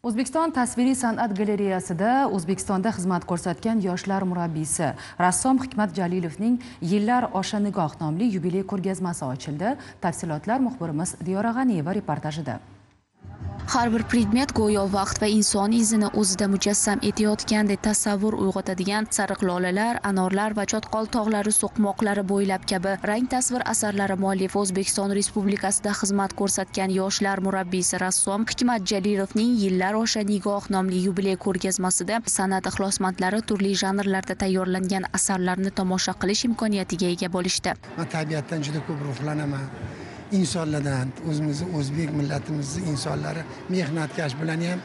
O'zbekiston tasviriy san'at galereyasida O'zbekistonda xizmat ko'rsatgan yoshlar murabbiysi rassom Hikmat Jalilovning Yillar osha nigoh nomli yubiley ko'rgazmasi ochildi. Tafsilotlar muxbirimiz Diyora G'aniyeva reportajida. Har bir predmet go'yo vaqt va inson izini o'zida mujassam etayotgandek tasavvur uyg'otadigan sariq lolalar, anorlar va chotqol tog'lari so'qmoqlari bo'ylab kabi rang tasvir asarlari muallifi O'zbekiston Respublikasida xizmat ko'rsatgan yoshlar murabbiysi rassom Hikmat Jalilovning Yillar osha nigoh nomli yubiley ko'rgazmasida san'at ixlosmandlari turli janrlarda tayyorlangan asarlarni tomosha qilish imkoniyatiga ega bo'lishdi. Men tabiatdan juda ko'p ruhlanaman. İnsanlardan, o'zbek millatimizni insonlari mehnatkash bilan ham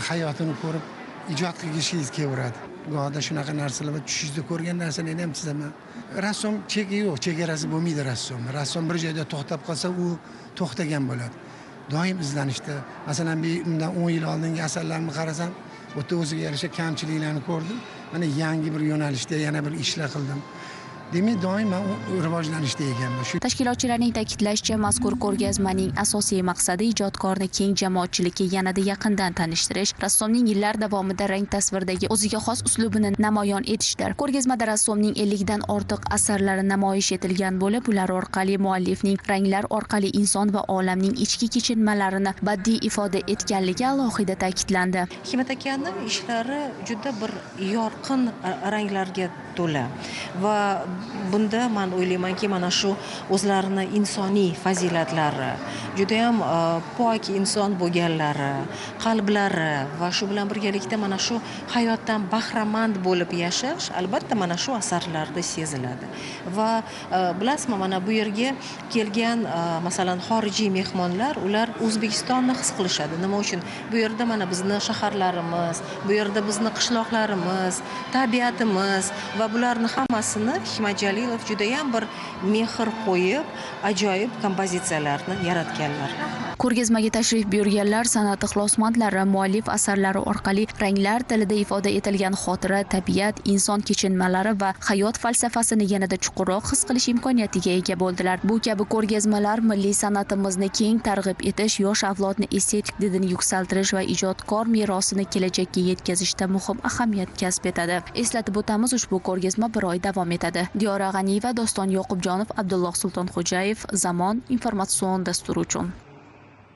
hayotini ko'rib ijod qilishingiz kelaveradi. Go'yoda shunaqa narsalar va tushingizda ko'rgan narsalarni ham chizaman. Rassom cheki yo'q, chegarasi bo'lmaydi rassom. Rassom bir joyda to'xtab qolsa, u to'xtagan bo'ladi. Doim izlanishda. Masalan, bundan 10 yil oldingi asarlarimni qarasam, bu yerda o'ziga yarasha kamchiliklarni ko'rdim. Mana yangi bir yo'nalishda yana bir ishlar qildim. Demak, doim rivojlanishda ekanman. Tashkilotchilarning ta'kidlashicha, mazkur ko'rgazmaning asosiy maqsadi ijodkorni keng jamoatchilikka yanada yaqindan tanishtirish, rassomning yillar davomida rang tasvirdagi o'ziga xos uslubini namoyon etishdir. Ko'rgazmada rassomning 50 dan ortiq asarlari namoyish etilgan bo'lib, ular orqali muallifning ranglar orqali inson va olamning ichki kechinmalarini badiiy ifoda etganligi alohida ta'kidlandi. Hikmat akaning ishlari juda bir yorqin ranglarga to'la va bunda men o'ylaymanki, mana shu o'zlarini insoniy fazilatlari, juda ham pok inson bo'lganlari, qalblari va shu bilan birgalikda mana shu hayotdan bahramand bo'lib yashash albatta mana shu asarlarda seziladi. Va bilasizmi, mana bu yerga kelgan masalan xorijiy mehmonlar, ular O'zbekistonni his qilishadi. Nima uchun? Bu yerda mana bizning shaharlarimiz, bu yerda bizning qishloqlarimiz, tabiatimiz va bularni hammasini Hikmat Jalilov juda ham bir mehr qo'yib, ajoyib kompozitsiyalarni yaratganlar. Ko'rgazmaga tashrif buyurganlar san'at ixlosmandlari muallif asarlari orqali ranglar tilida ifoda etilgan xotira, tabiat, inson kechinmalari va hayot falsafasini yanada chuqurroq his qilish imkoniyatiga ega bo'ldilar. Bu kabi ko'rgazmalar milliy san'atimizni keng targ'ib etish, yosh avlodni estetik didini yuksaltirish va ijodkor merosini kelajakka yetkazishda muhim ahamiyat kasb etadi. Eslatib o'tamiz, ushbu ko'rgazma bir oy davom etadi. Diyora G'aniyeva, Doston Yoqubjonov, Abdulloh Sultonxo'jayev, Zamon informatsion dasturi uchun.